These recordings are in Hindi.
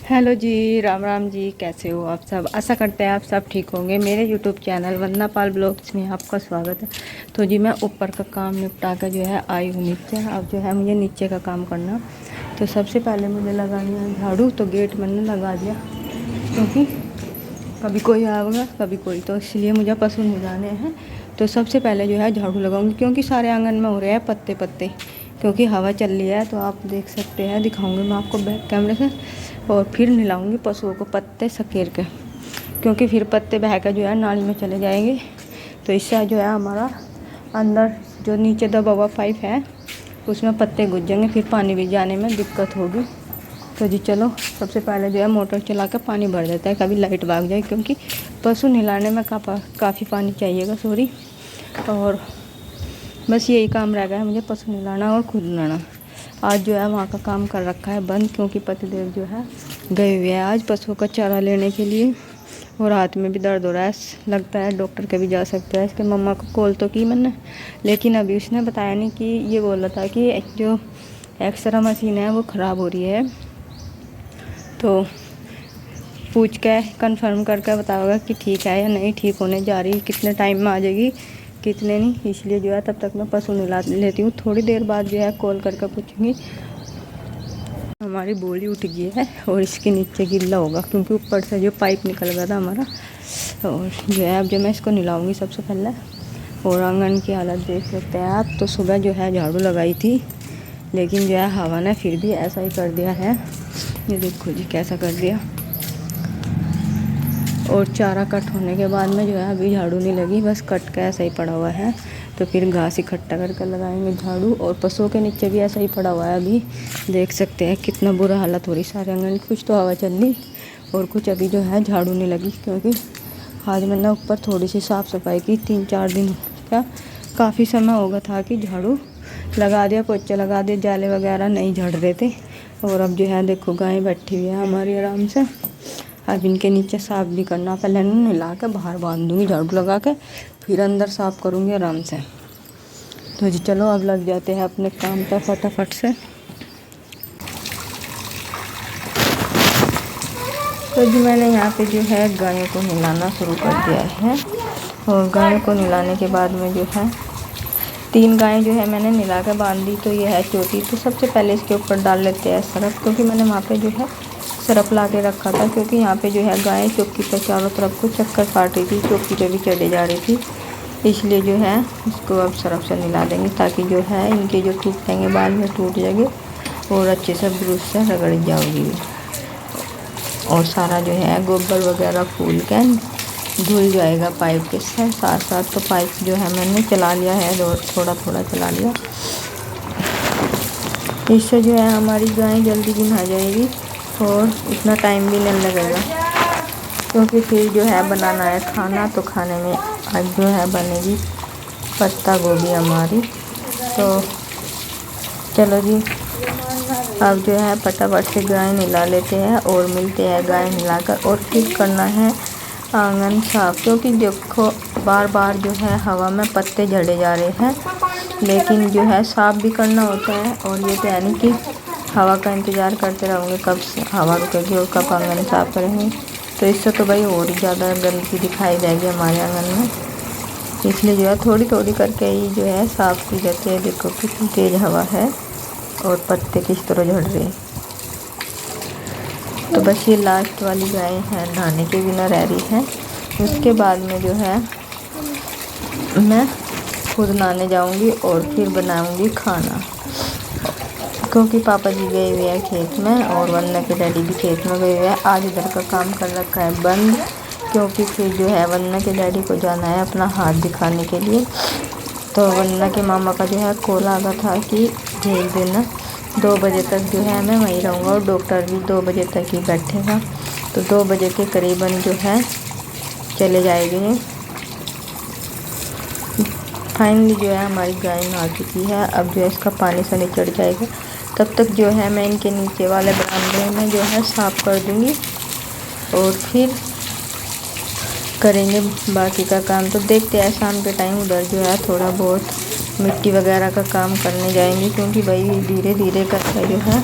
हेलो जी, राम राम जी। कैसे हो आप सब? आशा करते हैं आप सब ठीक होंगे। मेरे यूट्यूब चैनल वंदना पाल ब्लॉग्स में आपका स्वागत है। तो जी मैं ऊपर का काम निपटा कर जो है आई हूँ नीचे। अब जो है मुझे नीचे का काम करना। तो सबसे पहले मुझे लगानी है झाड़ू। तो गेट मैंने लगा दिया क्योंकि कभी कोई आएगा कभी कोई, तो इसलिए मुझे पशु नहलाने हैं। तो सबसे पहले जो है झाड़ू लगाऊंगी क्योंकि सारे आंगन में हो रहे हैं पत्ते पत्ते, क्योंकि हवा चल रही है। तो आप देख सकते हैं, दिखाऊंगी मैं आपको बैक कैमरे से। और फिर नहलाऊंगी पशुओं को पत्ते सकेर के, क्योंकि फिर पत्ते बह कर जो है नाली में चले जाएंगे। तो इससे जो है हमारा अंदर जो नीचे दबा हुआ पाइप है उसमें पत्ते घुस जाएंगे, फिर पानी भी जाने में दिक्कत होगी। तो जी चलो, सबसे पहले जो है मोटर चला कर पानी भर देता है, कभी लाइट भाग जाए, क्योंकि पशु नहलाने में काफ़ी पानी चाहिएगा। सॉरी। और बस यही काम रह गया है मुझे, पशु नहलाना और खुद नहाना। आज जो है वहाँ का काम कर रखा है बंद, क्योंकि पतिदेव जो है गए हुए हैं आज पशुओं का चारा लेने के लिए। और हाथ में भी दर्द हो रहा है, लगता है डॉक्टर के भी जा सकता है। इसके मम्मा को कॉल तो की मैंने, लेकिन अभी उसने बताया नहीं। कि ये बोल रहा था कि जो एक्सरा मशीन है वो ख़राब हो रही है, तो पूछ के कंफर्म करके बताओगा कि ठीक है या नहीं, ठीक होने जा रही, कितने टाइम में आ जाएगी, कितने नहीं। इसलिए जो है तब तक मैं पशु नहला लेती हूँ। थोड़ी देर बाद जो है कॉल करके पूछूंगी। हमारी बोली उठ गई है और इसके नीचे गिल्ला होगा, क्योंकि ऊपर से जो पाइप निकल गया था हमारा। और जो है अब जो मैं इसको नहलाऊंगी सबसे पहले। और आंगन की हालत देख सकते हैं आप। तो सुबह जो है झाड़ू लगाई थी, लेकिन जो है हवा ने फिर भी ऐसा ही कर दिया है। ये देखो जी कैसा कर दिया। और चारा कट होने के बाद में जो है अभी झाड़ू नहीं लगी, बस कट के ऐसा ही पड़ा हुआ है। तो फिर घास इकट्ठा करके लगाएंगे झाड़ू। और पशुओं के नीचे भी ऐसा ही पड़ा हुआ है। अभी देख सकते हैं कितना बुरा हालत हो रही सारे आंगन की। कुछ तो हवा चल रही और कुछ अभी जो है झाड़ू नहीं लगी, क्योंकि आज मैंने ऊपर थोड़ी सी साफ़ सफाई की। 3-4 दिन का काफ़ी समय हो गया था कि झाड़ू लगा दिया, पोछा लगा दिया, जाले वगैरह नहीं झड़ रहे थे। और अब जो है देखो गाय बैठी हुई है हमारी आराम से। अब इनके नीचे साफ़ भी करना। पहले इन्हें नहला के बाहर बांध दूँगी झाड़ू लगा के, फिर अंदर साफ़ करूँगी आराम से। तो जी चलो अब लग जाते हैं अपने काम पर फटाफट से। तो जी मैंने यहाँ पे जो है गायों को नहलाना शुरू कर दिया है। और गायों को नहलाने के बाद में जो है 3 गायें जो है मैंने नहला के बांध दी। तो ये है चौथी। तो सबसे पहले इसके ऊपर डाल लेते हैं सरफ, क्योंकि मैंने वहाँ पे जो है सरफ ला के रखा था, क्योंकि यहाँ पे जो है गायें चौकी पर चारों तरफ को चक्कर काट रही थी, चौकी पे भी चढ़े जा रही थी। इसलिए जो है इसको अब सरफ से नहला देंगे, ताकि जो है इनके जो टूटेंगे बाल में टूट जाएंगे और अच्छे से ब्रश से रगड़ जाओगी। और सारा जो है गोबर वगैरह फूल के धुल जाएगा पाइप के साथ साथ। तो पाइप जो है मैंने चला लिया है, थोड़ा थोड़ा चला लिया। इससे जो है हमारी गाय जल्दी भी नहा जाएगी और इतना टाइम भी नहीं लगेगा, क्योंकि फिर जो है बनाना है खाना। तो खाने में आज जो है बनेगी पत्ता गोभी हमारी। तो चलो जी अब जो है फटाफट से गाय नहला लेते हैं और मिलते हैं गाय नहलाकर। और फिर करना है आंगन साफ, क्योंकि देखो बार बार जो है हवा में पत्ते झड़े जा रहे हैं, लेकिन जो है साफ भी करना होता है। और ये तो यानी कि हवा का इंतज़ार करते रहोगे कब हवा रुकेगी और कब आंगन साफ करेंगे। तो इससे तो भाई और ही ज़्यादा गंदगी दिखाई देगी हमारे आंगन में। इसलिए जो है थोड़ी थोड़ी करके ही जो है साफ़ की जाती है। देखो कितनी तेज़ हवा है और पत्ते किस तरह झड़ रहे हैं। तो बस ये लास्ट वाली गाय है नहाने के बिना रह रही है। उसके बाद में जो है मैं खुद नहाने जाऊंगी और फिर बनाऊंगी खाना, क्योंकि पापा जी गए हुए हैं खेत में और वन्ना के डैडी भी खेत में गए हुए हैं। आज इधर का काम कर रखा है बंद, क्योंकि फिर जो है वन्ना के डैडी को जाना है अपना हाथ दिखाने के लिए। तो वन्ना के मामा का जो है कॉल आ गया था कि भेज देना, 2 बजे तक जो है मैं वहीं रहूँगा। और डॉक्टर भी 2 बजे तक ही बैठेगा। तो 2 बजे के करीबन जो है चले जाएंगे। फाइनली जो है हमारी गाय नहा चुकी है। अब जो है इसका पानी से निचड़ जाएगा। तब तक जो है मैं इनके नीचे वाले बरामदे में जो है साफ़ कर दूँगी और फिर करेंगे बाकी का काम। तो देखते हैं शाम के टाइम उधर जो है थोड़ा बहुत मिट्टी वगैरह का काम करने जाएंगे, क्योंकि भाई धीरे धीरे करके जो है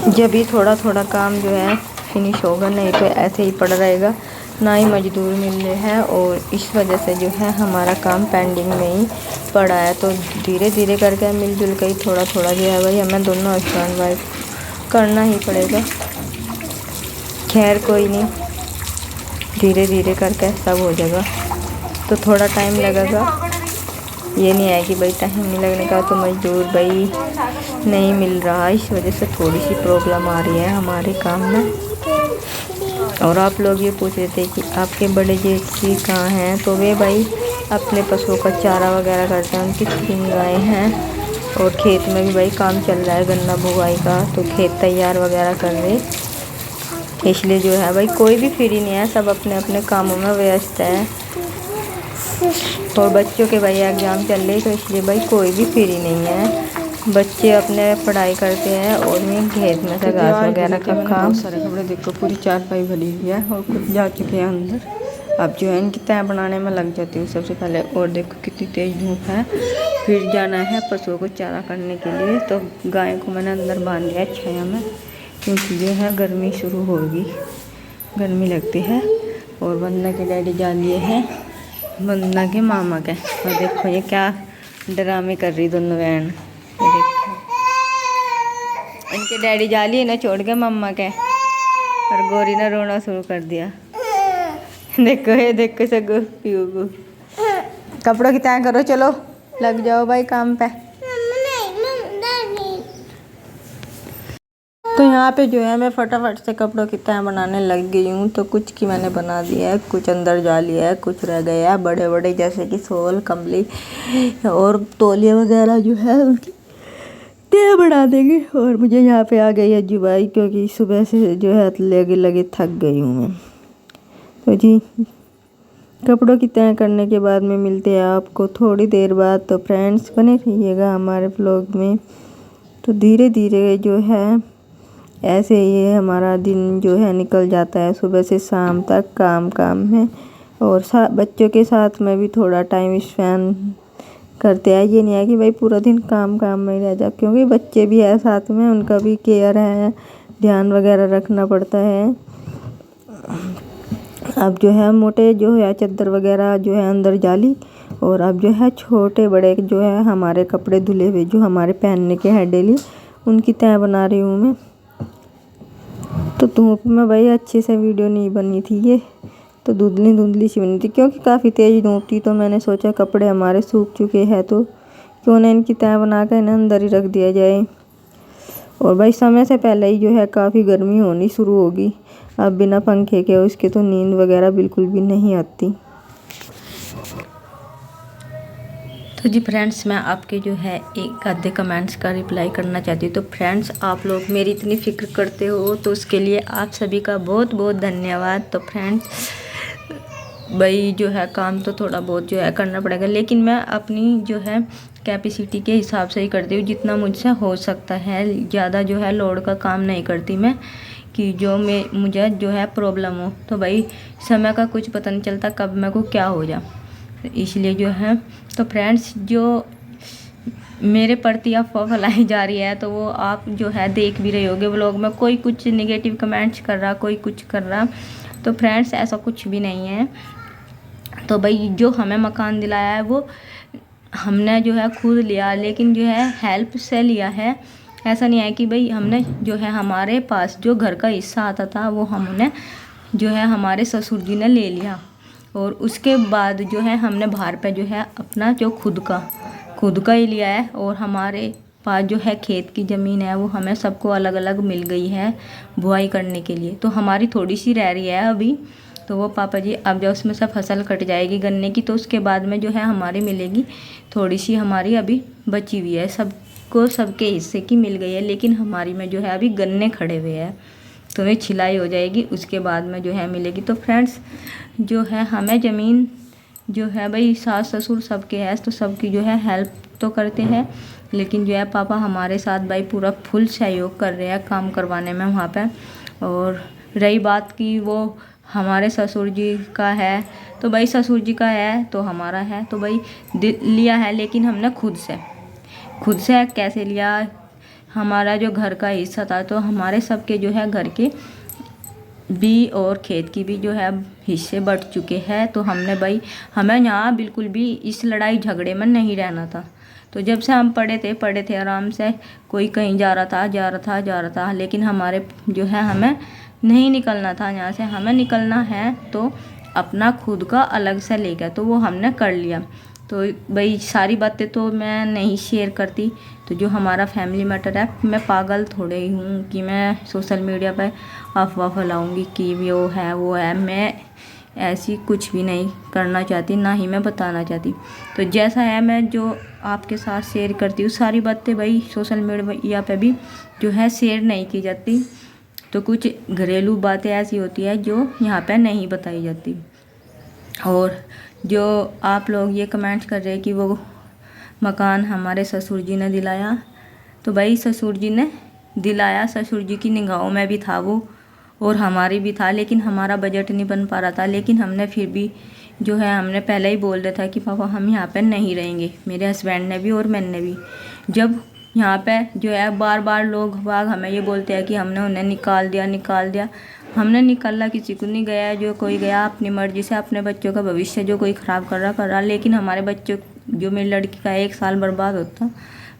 जब भी थोड़ा थोड़ा काम जो है फिनिश होगा, नहीं तो ऐसे ही पड़ा रहेगा, ना ही मजदूर मिल रहे हैं और इस वजह से जो है हमारा काम पेंडिंग में ही पड़ा है। तो धीरे धीरे करके मिलजुल के ही थोड़ा थोड़ा जो है भाई हमें दोनों हस्बैंड वाइफ करना ही पड़ेगा। खैर कोई नहीं, धीरे धीरे करके सब हो जाएगा। तो थोड़ा टाइम लगेगा, ये नहीं है कि भाई टाइम नहीं लगने का, तो मजदूर भाई नहीं मिल रहा, इस वजह से थोड़ी सी प्रॉब्लम आ रही है हमारे काम में। और आप लोग ये पूछ रहे थे कि आपके बड़े जेठी कहाँ हैं, तो वे भाई अपने पशुओं का चारा वगैरह करते हैं, उनकी 3 गायें हैं और खेत में भी भाई काम चल रहा है गन्ना बुवाई का, तो खेत तैयार वगैरह कर रहे, इसलिए जो है भाई कोई भी फ्री नहीं है, सब अपने अपने कामों में व्यस्त है। और बच्चों के भाई एग्ज़ाम चल रहे, तो इसलिए भाई कोई भी फ्री नहीं है, बच्चे अपने पढ़ाई करते हैं और मैं खेत में से घास वगैरह का काम। सारे कपड़े देखो, पूरी चारपाई भरी हुई है और कुछ जा चुके हैं अंदर। अब जो है इनकी तय बनाने में लग जाती हूँ सबसे पहले। और देखो कितनी तेज़ धूप है। फिर जाना है पशुओं को चारा करने के लिए, तो गाय को मैंने अंदर बांध दिया छाया में, क्योंकि जो है गर्मी शुरू होगी, गर्मी लगती है। और वंदना के डैडी जा लिए हैं वंदना के मामा के। और देखो ये क्या ड्रामे कर रही दोनों बहन, देखो इनके डैडी जा लिए ना छोड़ के मम्मा के, और गौरी ने रोना शुरू कर दिया। देखो ये देखो सगो पीऊ को। कपड़ों की तय करो, चलो लग जाओ भाई काम पे। तो यहाँ पे जो है मैं फटाफट से कपड़ों की तय बनाने लग गई हूँ। तो कुछ की मैंने बना दिया है, कुछ अंदर जा लिया है, कुछ रह गया है बड़े बड़े, जैसे कि शॉल, कंबली और तौलिए वगैरह जो है उनकी तय बना देंगे। और मुझे यहाँ पे आ गई है जुबाई, क्योंकि सुबह से जो है लगे लगे थक गई हूँ मैं। तो जी कपड़ों की तय करने के बाद में मिलते हैं आपको थोड़ी देर बाद। तो फ्रेंड्स बने रहिएगा हमारे व्लॉग में। तो धीरे धीरे जो है ऐसे ही हमारा दिन जो है निकल जाता है, सुबह से शाम तक काम में। और बच्चों के साथ में भी थोड़ा टाइम स्पेंड करते हैं। ये नहीं है कि भाई पूरा दिन काम में ही रह जा, क्योंकि बच्चे भी है साथ में, उनका भी केयर है, ध्यान वगैरह रखना पड़ता है। अब जो है मोटे जो है चादर वगैरह जो है अंदर जाली, और अब जो है छोटे बड़े जो है हमारे कपड़े धुले हुए जो हमारे पहनने के हैं डेली, उनकी तय बना रही हूँ मैं। तो धूप में भाई अच्छे से वीडियो नहीं बनी थी, ये तो धुंधली सी बनी थी, क्योंकि काफ़ी तेज़ धूप थी। तो मैंने सोचा कपड़े हमारे सूख चुके हैं, तो क्यों ना इनकी तय बना कर इन्हें अंदर ही रख दिया जाए। और भाई समय से पहले ही जो है काफ़ी गर्मी होनी शुरू होगी। अब बिना पंखे के उसके तो नींद वगैरह बिल्कुल भी नहीं आती। तो जी फ्रेंड्स, मैं आपके जो है एक आधे कमेंट्स का रिप्लाई करना चाहती हूँ। तो फ्रेंड्स, आप लोग मेरी इतनी फ़िक्र करते हो, तो उसके लिए आप सभी का बहुत बहुत धन्यवाद। तो फ्रेंड्स भाई जो है काम तो थोड़ा बहुत जो है करना पड़ेगा, लेकिन मैं अपनी जो है कैपेसिटी के हिसाब से ही करती हूँ, जितना मुझसे हो सकता है। ज़्यादा जो है लोड का काम नहीं करती मैं, कि जो मुझे जो है प्रॉब्लम हो। तो भाई समय का कुछ पता नहीं चलता कब मेरे को क्या हो जाए, इसलिए जो है। तो फ्रेंड्स, जो मेरे प्रति अफवाह फैलाई जा रही है, तो वो आप जो है देख भी रहे होगे व्लॉग में, कोई कुछ नेगेटिव कमेंट्स कर रहा, कोई कुछ कर रहा। तो फ्रेंड्स ऐसा कुछ भी नहीं है। तो भाई जो हमें मकान दिलाया है वो हमने जो है खुद लिया, लेकिन जो है हेल्प से लिया है। ऐसा नहीं है कि भाई हमने जो है हमारे पास जो घर का हिस्सा आता था वो हमने जो है हमारे ससुर जी ने ले लिया, और उसके बाद जो है हमने बाहर पे जो है अपना जो खुद का ही लिया है। और हमारे पास जो है खेत की ज़मीन है वो हमें सबको अलग अलग मिल गई है बुआई करने के लिए। तो हमारी थोड़ी सी रह रही है अभी, तो वो पापा जी अब जब उसमें से फसल कट जाएगी गन्ने की, तो उसके बाद में जो है हमारी मिलेगी थोड़ी सी, हमारी अभी बची हुई है। सबको सबके हिस्से की मिल गई है, लेकिन हमारी में जो है अभी गन्ने खड़े हुए हैं, तो वह छिलाई हो जाएगी, उसके बाद में जो है मिलेगी। तो फ्रेंड्स जो है हमें ज़मीन जो है भाई सास ससुर सबके है, तो सबकी जो है हेल्प तो करते हैं, लेकिन जो है पापा हमारे साथ भाई पूरा फुल सहयोग कर रहे हैं काम करवाने में वहाँ पे। और रही बात की वो हमारे ससुर जी का है, तो भाई ससुर जी का है तो हमारा है, तो भाई लिया है, लेकिन हमने खुद से कैसे लिया, हमारा जो घर का हिस्सा था, तो हमारे सबके जो है घर के भी और खेत की भी जो है हिस्से बढ़ चुके हैं। तो हमने भाई हमें यहाँ बिल्कुल भी इस लड़ाई झगड़े में नहीं रहना था। तो जब से हम पढ़े थे आराम से, कोई कहीं जा रहा था, लेकिन हमारे जो है हमें नहीं निकलना था यहाँ से। हमें निकलना है तो अपना खुद का अलग से लेकर, तो वो हमने कर लिया। तो भाई सारी बातें तो मैं नहीं शेयर करती। तो जो हमारा फैमिली मैटर है, मैं पागल थोड़े ही हूँ कि मैं सोशल मीडिया पर अफवाह फैलाऊँगी कि वो है। मैं ऐसी कुछ भी नहीं करना चाहती, ना ही मैं बताना चाहती। तो जैसा है मैं जो आपके साथ शेयर करती हूँ, सारी बातें भाई सोशल मीडिया पे भी जो है शेयर नहीं की जाती। तो कुछ घरेलू बातें ऐसी होती है जो यहाँ पे नहीं बताई जाती। और जो आप लोग ये कमेंट्स कर रहे हैं कि वो मकान हमारे ससुर जी ने दिलाया, तो भाई ससुर जी ने दिलाया, ससुर जी की निगाहों में भी था वो और हमारी भी था, लेकिन हमारा बजट नहीं बन पा रहा था। लेकिन हमने फिर भी जो है हमने पहले ही बोल दिया था कि पापा हम यहाँ पे नहीं रहेंगे, मेरे हस्बैंड ने भी और मैंने भी। जब यहाँ पे जो है बार बार लोग बाग हमें ये बोलते हैं कि हमने उन्हें निकाल दिया। हमने निकाला किसी को नहीं गया, जो कोई गया अपनी मर्जी से, अपने बच्चों का भविष्य जो कोई ख़राब कर रहा। लेकिन हमारे बच्चों, जो मेरी लड़की का 1 साल बर्बाद होता,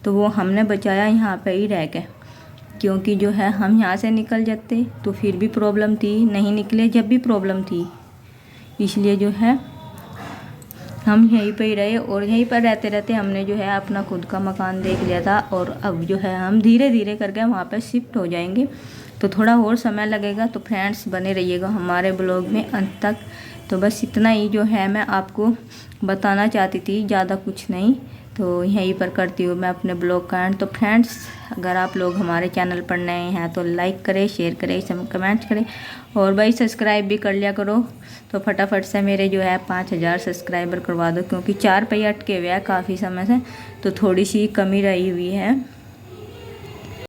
तो वो हमने बचाया यहाँ पे ही रह के। क्योंकि जो है हम यहाँ से निकल जाते तो फिर भी प्रॉब्लम थी, नहीं निकले जब भी प्रॉब्लम थी। इसलिए जो है हम यहीं पे ही रहे और यहीं पर रहते रहते हमने जो है अपना खुद का मकान देख लिया था। और अब जो है हम धीरे धीरे करके वहाँ पर शिफ्ट हो जाएंगे। तो थोड़ा और समय लगेगा। तो फ्रेंड्स बने रहिएगा हमारे ब्लॉग में अंत तक। तो बस इतना ही जो है मैं आपको बताना चाहती थी, ज़्यादा कुछ नहीं। तो यहीं पर करती हूँ मैं अपने ब्लॉग का एंड। तो फ्रेंड्स अगर आप लोग हमारे चैनल पर नए हैं तो लाइक करें, शेयर करें, सब कमेंट करें और भाई सब्सक्राइब भी कर लिया करो। तो फटाफट से मेरे जो है 5000 सब्सक्राइबर करवा दो, क्योंकि 4 पे अटके हुए हैं काफ़ी समय से, तो थोड़ी सी कमी रही हुई है।